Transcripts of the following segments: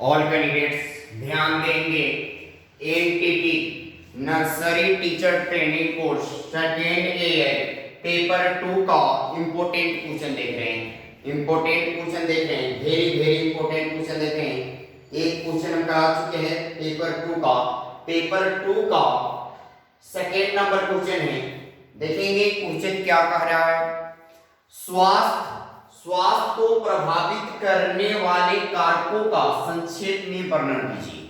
All candidates ध्यान देंगे। NTT nursery teacher training course second year paper 2 का important question देख रहे हैं। इंपोर्टेंट क्वेश्चन देख रहे हैं, वेरी वेरी इंपोर्टेंट क्वेश्चन देख रहे हैं। एक क्वेश्चन हम करा चुके हैं पेपर 2 का। पेपर 2 का सेकेंड नंबर क्वेश्चन है। देखेंगे क्वेश्चन क्या कह रहा है। स्वास्थ्य को प्रभावित करने वाले कारकों का संक्षेप में वर्णन कीजिए।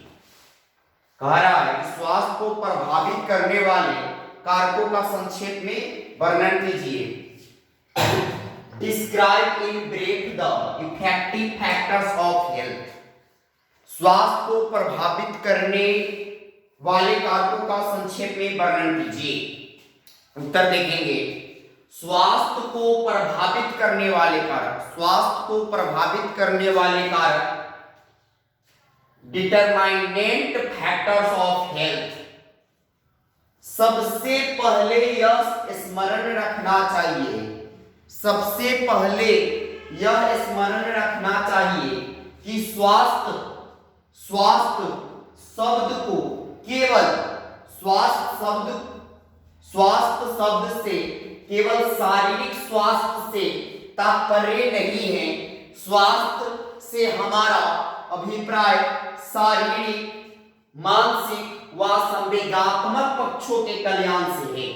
कह रहा है कि स्वास्थ्य को प्रभावित करने वाले कारकों का संक्षेप में वर्णन कीजिए। Describe in brief the effective factors of health. स्वास्थ्य को प्रभावित करने वाले कारकों का संक्षेप में वर्णन कीजिए। उत्तर देखेंगे। स्वास्थ्य को प्रभावित करने वाले कारक, स्वास्थ्य को प्रभावित करने वाले कारक, डिटरमाइनेंट फैक्टर्स ऑफ हेल्थ। सबसे पहले यह स्मरण रखना चाहिए, सबसे पहले यह स्मरण रखना चाहिए कि स्वास्थ्य शब्द को केवल स्वास्थ्य शब्द से केवल शारीरिक स्वास्थ्य से तात्पर्य नहीं है। स्वास्थ्य से हमारा अभिप्राय शारीरिक, मानसिक व संवेगात्मक पक्षों के कल्याण से है।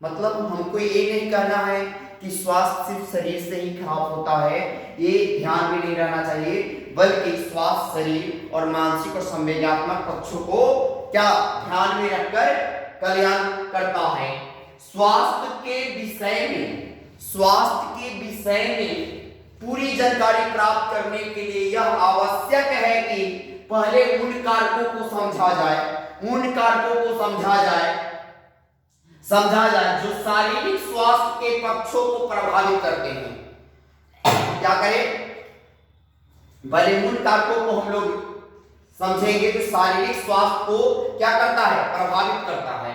मतलब हमको ये नहीं कहना है कि स्वास्थ्य सिर्फ शरीर से ही खराब होता है, ये ध्यान में नहीं रहना चाहिए, बल्कि स्वास्थ्य शरीर और मानसिक और संवेगात्मक पक्षों को क्या ध्यान में रखकर कल्याण करता है। स्वास्थ्य के विषय में पूरी जानकारी प्राप्त करने के लिए यह आवश्यक है कि पहले उन कारकों को समझा जाए जो शारीरिक स्वास्थ्य के पक्षों को प्रभावित करते हैं। क्या करें, भले उन कारकों को हम लोग समझेंगे तो शारीरिक स्वास्थ्य को क्या करता है, प्रभावित करता है।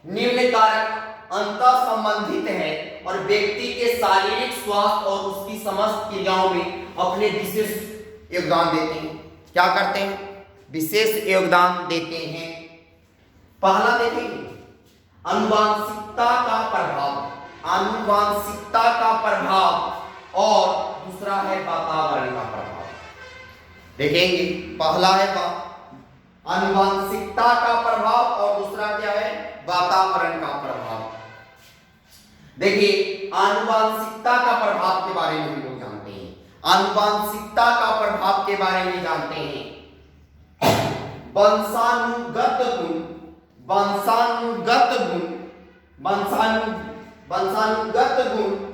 निम्न कारक अंतः संबंधित है और व्यक्ति के शारीरिक स्वास्थ्य और उसकी समस्त क्रियाओं में अपने विशेष योगदान देते हैं। क्या करते हैं, विशेष योगदान देते हैं। पहला देखेंगे आनुवांशिकता का प्रभाव और दूसरा है वातावरण का प्रभाव। देखेंगे पहला है आनुवांशिकता का प्रभाव और दूसरा क्या है, वातावरण का प्रभाव। देखिए आनुवांशिकता का प्रभाव के बारे में हम लोग जानते हैं। आनुवांशिकता का प्रभाव के बारे में जानते हैं। वंशानुगत गुण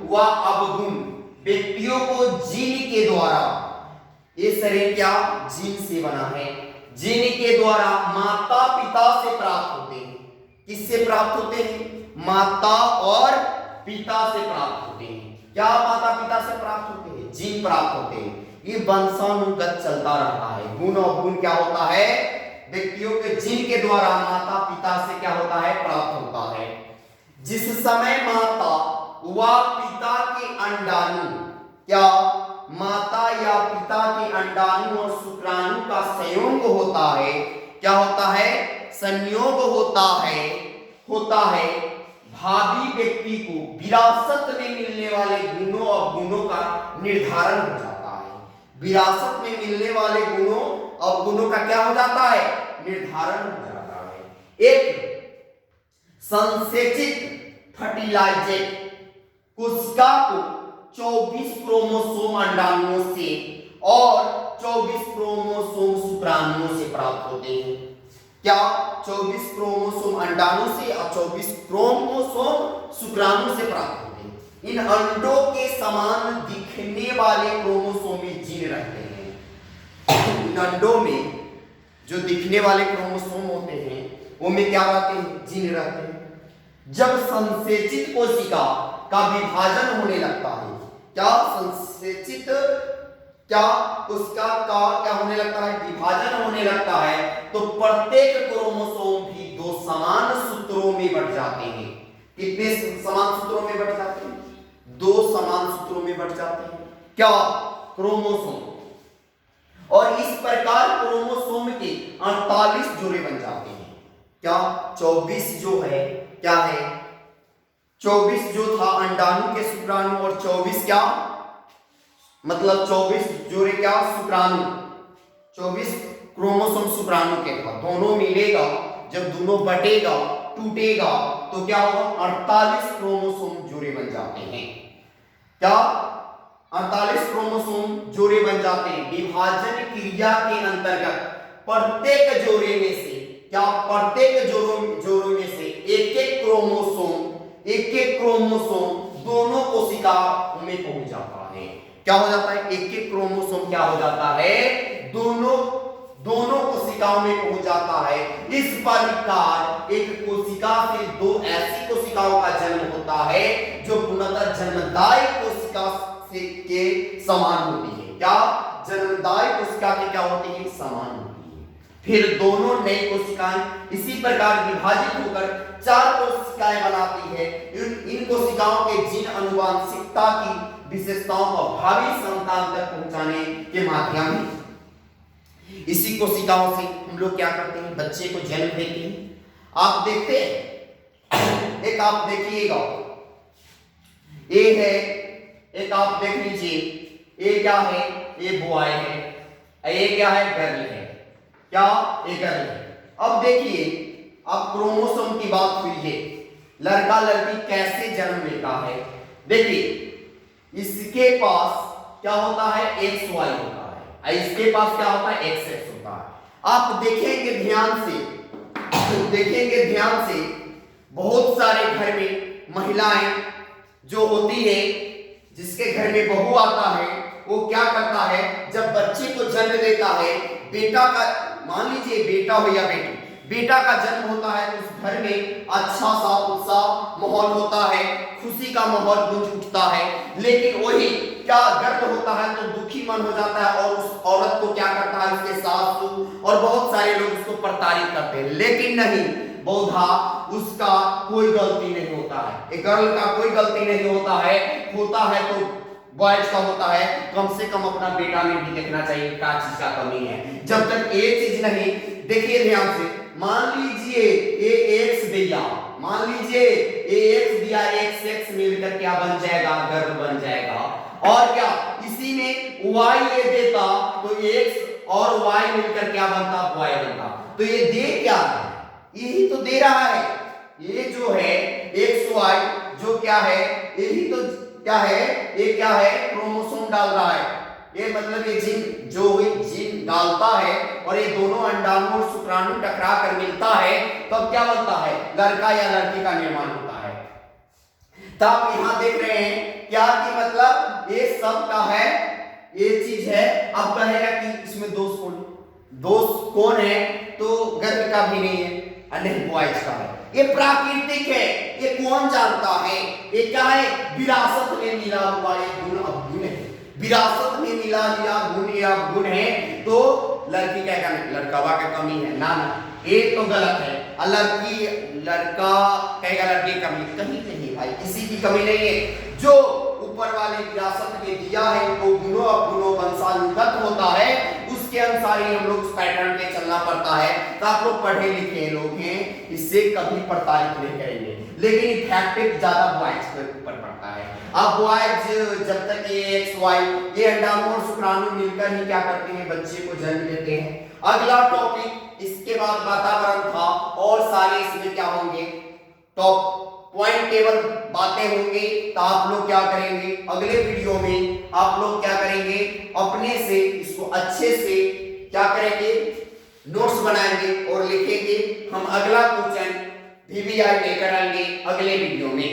व अवगुण व्यक्तियों को जीन के द्वारा, ये शरीर क्या जीन से बना है, जीन के द्वारा माता पिता से प्राप्त होते हैं। किससे प्राप्त होते हैं, माता और पिता से प्राप्त होते हैं। क्या माता पिता से प्राप्त होते हैं, जीन प्राप्त होते हैं। ये वंशानुगत चलता रहता है। गुण और गुण क्या होता है, व्यक्तियों के जीन के द्वारा माता पिता से क्या होता है, प्राप्त होता है। जिस समय माता व पिता के अंडाणु, क्या माता या पिता के अंडाणु और शुक्राणु का संयोग होता है, क्या होता है, संयोग होता है भावी व्यक्ति को विरासत में मिलने वाले गुणों और गुणों का निर्धारण हो जाता है। विरासत में मिलने वाले गुणों और गुणों का क्या हो जाता है, निर्धारण हो जाता है। एक संसेचित फर्टिलाइजेट कोशिका को 24 क्रोमोसोम अंडाणुओं से और 24 क्रोमोसोम शुक्राणुओं से प्राप्त होते हैं। क्या 24 क्रोमोसोम अंडाणु से और 24 क्रोमोसोम शुक्राणु से प्राप्त होते हैं। इन अंडों के समान दिखने वाले क्रोमोसोम में जीन रहते हैं। इन अंडों में जो दिखने वाले क्रोमोसोम होते हैं उनमें क्या रहते हैं, जीन रहते हैं। जब संसेचित कोशिका का विभाजन होने लगता है, क्या संसेचित कोशिका का क्या होने लगता है, विभाजन होने लगता है, तो प्रत्येक क्रोमोसोम भी 2 समान सूत्रों में बंट जाते हैं। कितने समान सूत्रों में बंट जाते हैं, 2 समान सूत्रों में बंट जाते हैं। क्या क्रोमोसोम, और इस प्रकार जोड़े बन जाते हैं। क्या 24 जो है क्या है, 24 जो था अंडाणु के शुक्राणु और 24 क्या मतलब 24 जोड़े क्या शुक्राणु, 24 क्रोमोसोम शुक्राणु के था, दोनों मिलेगा, जब दोनों बटेगा टूटेगा तो क्या होगा 48 क्रोमोसोम जोड़े बन जाते हैं। क्या 48 क्रोमोसोम जोड़े बन जाते हैं। विभाजन क्रिया के अंतर्गत प्रत्येक जोड़े में से क्या प्रत्येक जोड़ों में से एक एक क्रोमोसोम दोनों कोशिकाओं में पहुंच जाता है। क्या हो जाता है, एक एक क्रोमोसोम क्या हो जाता है, दोनों कोशिकाओं में पहुंच जाता है। इस प्रकार एक कोशिका से दो ऐसी कोशिकाओं का जन्म होता है जो पूर्णतः जन्मदायी कोशिका से के समान होती है। क्या जन्मदायी कोशिका के क्या होती है, समान होती है। फिर दोनों नई कोशिकाएं इसी प्रकार विभाजित होकर 4 कोशिकाएं बनाती है। इन कोशिकाओं के जीन आनुवंशिकता की विशेषताओं को भावी संतान तक पहुंचाने के माध्यम इसी कोशिकाओं से हम लोग क्या करते हैं, बच्चे को जन्म देते हैं। आप देखते हैं, एक आप देखिएगा, ए है, एक आप देख लीजिए, ए क्या है, ए बॉय है, ए क्या है, गर्ल है। क्या, ए गर्ल है। अब देखिए, अब क्रोमोसोम की बात हुई है, लड़का लड़की कैसे जन्म लेता है। देखिए, इसके पास क्या होता है, एक्स वाई होता है, इसके पास क्या होता है, एक्स एक्स होता है। आप देखेंगे ध्यान से बहुत सारे घर में महिलाएं जो होती है, जिसके घर में बहू आता है, वो क्या करता है, जब बच्चे को जन्म देता है, बेटा का, मान लीजिए बेटा हो या बेटी, बेटा का जन्म होता है तो उस घर में अच्छा सा उत्साह माहौल होता है, खुशी का माहौल गूंज उठता है। लेकिन वही क्या गर्भ होता है तो दुखी मन हो जाता है और उस औरत को क्या करता है, उसके सासू और बहुत सारे लोग उसको प्रताड़ित करते हैं। लेकिन नहीं, बहुधा उसका कोई गलती नहीं होता है, एक गर्ल का कोई गलती नहीं होता है तो बॉयज का होता है। कम से कम अपना बेटा में भी देखना चाहिए क्या चीज का कमी है। जब तक ये चीज नहीं, देखिए ध्यान से, मान लीजिए ये एक्स दिया, मान लीजिए ये एक्स दिया, एक्स एक्स मिलकर क्या बन जाएगा, गर्भ बन जाएगा। और क्या इसी में वाई ये देता तो एक्स और वाई मिलकर क्या बनता, बॉय बनता। तो ये दे क्या है, यही तो दे रहा है, ये जो है एक्स वाई जो क्या है, यही तो क्या है, ये क्या है, क्रोमोसोम डाल रहा है। ये मतलब ये जीन जो जीन डालता है और ये दोनों अंडाणु और शुक्राणु टकरा कर मिलता है, तब क्या बनता है, लड़का या लड़की का निर्माण होता है। तो आप यहाँ देख रहे हैं क्या कि मतलब ये सब का है, ये चीज है। अब कहेगा कि इसमें दोष कौन है, तो गर्भ का भी नहीं है, नहीं बॉयज का है। ये प्राकृतिक है, ये कौन जानता है, ये क्या है, विरासत में मिला हुआ एक गुण अवगुण है। विरासत में मिला हुआ गुण या गुण है तो लड़की कहेगा लड़कावा का कमी है, ना ये तो गलत है। लड़का कहेगा लड़की कमी, कहीं नहीं भाई, किसी की कमी नहीं है। जो ऊपर वाले विरासत में दिया है वो गुणों अवगुणों वंशानुगत होता है, उसके अनुसार ही हम लोग उस पैटर्न पे चलना पड़ता है। तो आप लोग पढ़े लिखे लोग हैं, इससे कभी प्रताड़ित नहीं करेंगे। लेकिन इफेक्ट ज्यादा बॉयज के ऊपर पड़ता है। अब बॉयज जब तक ये एक्स वाई ये अंडाणु और शुक्राणु मिलकर ही क्या करते हैं, बच्चे को जन्म देते हैं। अगला टॉपिक, इसके बाद वातावरण था और सारे इसमें क्या होंगे, टॉप पॉइंट टेबल बातें होंगी। तो आप लोग क्या करेंगे, अगले वीडियो में आप लोग क्या करेंगे, अपने से इसको अच्छे से क्या करेंगे, नोट्स बनाएंगे और लिखेंगे। हम अगला क्वेश्चन VVI लेकर आएंगे अगले वीडियो में।